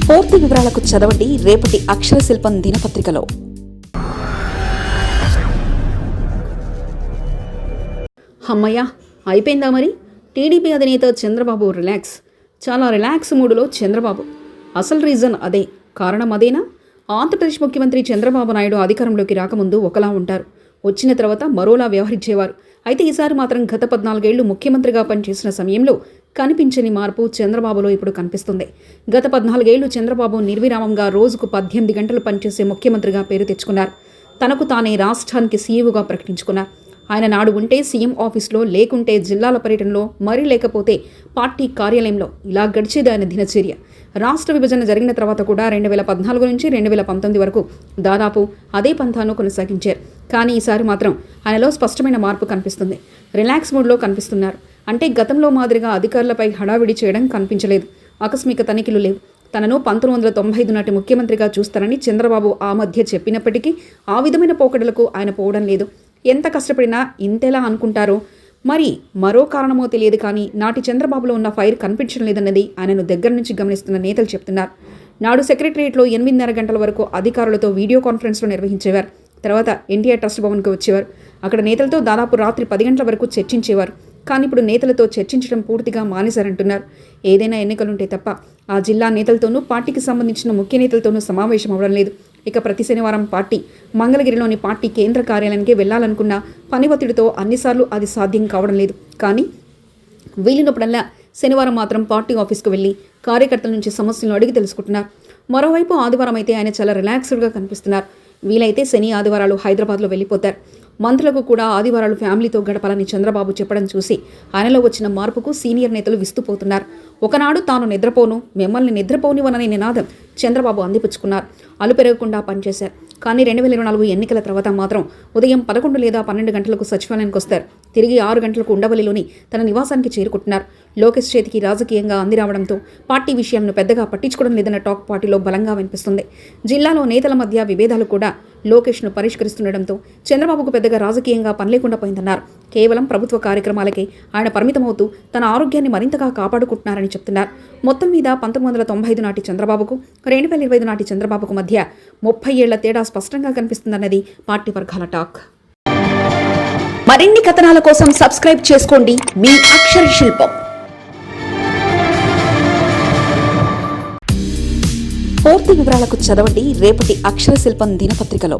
పూర్తి వివరాలకు చదవండి రేపటి అక్షర శిల్పం దినపత్రికలో. అమ్మయ్య, అయిపోయిందా మరి? టీడీపీ అధినేత చంద్రబాబు చాలా రిలాక్స్ మూడులో చంద్రబాబు. అసలు రీజన్ అదే, కారణం అదేనా? ఆంధ్రప్రదేశ్ ముఖ్యమంత్రి చంద్రబాబు నాయుడు అధికారంలోకి రాకముందు ఒకలా ఉంటారు, వచ్చిన తర్వాత మరోలా వ్యవహరించేవారు. అయితే ఈసారి మాత్రం గత 14 ఏళ్లు ముఖ్యమంత్రిగా పనిచేసిన సమయంలో కనిపించని మార్పు చంద్రబాబులో ఇప్పుడు కనిపిస్తుంది. గత 14 ఏళ్లు చంద్రబాబు నిర్విరామంగా రోజుకు 18 గంటలు పనిచేసే ముఖ్యమంత్రిగా పేరు తెచ్చుకున్నారు. తనకు తానే రాష్ట్రానికి సీఈఓగా ప్రకటించుకున్నారు. ఆయన నాడు ఉంటే సీఎం ఆఫీస్లో, లేకుంటే జిల్లాల పర్యటనలో, మరీ లేకపోతే పార్టీ కార్యాలయంలో. ఇలా గడిచేది ఆయన దినచర్య. రాష్ట్ర విభజన జరిగిన తర్వాత కూడా 2014 నుంచి 2019 వరకు దాదాపు అదే పంథాను కొనసాగించారు. కానీ ఈసారి మాత్రం ఆయనలో స్పష్టమైన మార్పు కనిపిస్తుంది. రిలాక్స్ మూడ్లో కనిపిస్తున్నారు. అంటే గతంలో మాదిరిగా అధికారులపై హడావిడి చేయడం కనిపించలేదు. ఆకస్మిక తనిఖీలు లేవు. తనను 1995 నాటి ముఖ్యమంత్రిగా చూస్తారని చంద్రబాబు ఆ మధ్య చెప్పినప్పటికీ ఆ విధమైన పోకడలకు ఆయన పోవడం లేదు. ఎంత కష్టపడినా ఇంతేలా అనుకుంటారో మరి మరో కారణమో తెలియదు, కానీ నాటి చంద్రబాబులో ఉన్న ఫైర్ కనిపించడం లేదన్నది ఆయనను దగ్గర నుంచి గమనిస్తున్న నేతలు చెప్తున్నారు. నాడు సెక్రటరియట్లో 8:30 గంటల వరకు అధికారులతో వీడియో కాన్ఫరెన్స్లో నిర్వహించేవారు. తర్వాత ఎన్టీఆర్ ట్రస్ట్ భవన్కి వచ్చేవారు. అక్కడ నేతలతో దాదాపు రాత్రి 10 గంటల వరకు చర్చించేవారు. కానీ ఇప్పుడు నేతలతో చర్చించడం పూర్తిగా మానేశారంటున్నారు. ఏదైనా ఎన్నికలుంటే తప్ప ఆ జిల్లా నేతలతోనూ, పార్టీకి సంబంధించిన ముఖ్య నేతలతోనూ సమావేశం అవ్వడం లేదు. ఇక ప్రతి శనివారం పార్టీ మంగళగిరిలోని పార్టీ కేంద్ర కార్యాలయానికి వెళ్లాలనుకున్న పని ఒత్తిడితో అన్నిసార్లు అది సాధ్యం కావడం లేదు. కానీ వీలున్నప్పుడల్లా శనివారం మాత్రం పార్టీ ఆఫీస్కు వెళ్లి కార్యకర్తల నుంచి సమస్యలను అడిగి తెలుసుకుంటున్నారు. మరోవైపు ఆదివారం అయితే ఆయన చాలా రిలాక్స్డ్గా కనిపిస్తున్నారు. వీలైతే శని, ఆదివారాలు హైదరాబాద్లో వెళ్ళిపోతారు. మంత్రులకు కూడా ఆదివారాలు ఫ్యామిలీతో గడపాలని చంద్రబాబు చెప్పడం చూసి ఆయనలో వచ్చిన మార్పుకు సీనియర్ నేతలు విస్తుపోతున్నారు. ఒకనాడు తాను నిద్రపోను, మిమ్మల్ని నిద్రపోనివననే నినాదం చంద్రబాబు అందిపుచ్చుకున్నారు. అలుపెరగకుండా పనిచేశారు. కానీ 2024 ఎన్నికల తర్వాత మాత్రం ఉదయం 11 లేదా 12 గంటలకు సచివాలయానికి వస్తారు. తిరిగి 6 గంటలకు ఉండవల్లిలోని తన నివాసానికి చేరుకుంటున్నారు. లోకేష్ చేతికి రాజకీయంగా అంది రావడంతో పార్టీ విషయంను పెద్దగా పట్టించుకోవడం లేదన్న టాక్ పార్టీలో బలంగా వినిపిస్తుంది. జిల్లాలో నేతల మధ్య విభేదాలు కూడా లోకేష్ను పరిష్కరిస్తుండటంతో చంద్రబాబుకు పెద్దగా రాజకీయంగా పని లేకుండా పోయిందన్నారు. కేవలం ప్రభుత్వ కార్యక్రమాలకే ఆయన పరిమితమవుతూ తన ఆరోగ్యాన్ని మరింతగా కాపాడుకుంటున్నారని చెప్తున్నారు. మొత్తం మీద 1995 నాటి చంద్రబాబుకు 2025 నాటి చంద్రబాబుకు మధ్య 30 ఏళ్ల తేడా స్పష్టంగా కనిపిస్తుందన్నది పార్టీ వర్గాల టాక్. మరిన్ని కథనాల కోసం సబ్స్క్రైబ్ చేసుకోండి మీ అక్షర శిల్పం. పూర్తి వివరాలకు చదవండి రేపటి అక్షర శిల్పం దినపత్రికలో.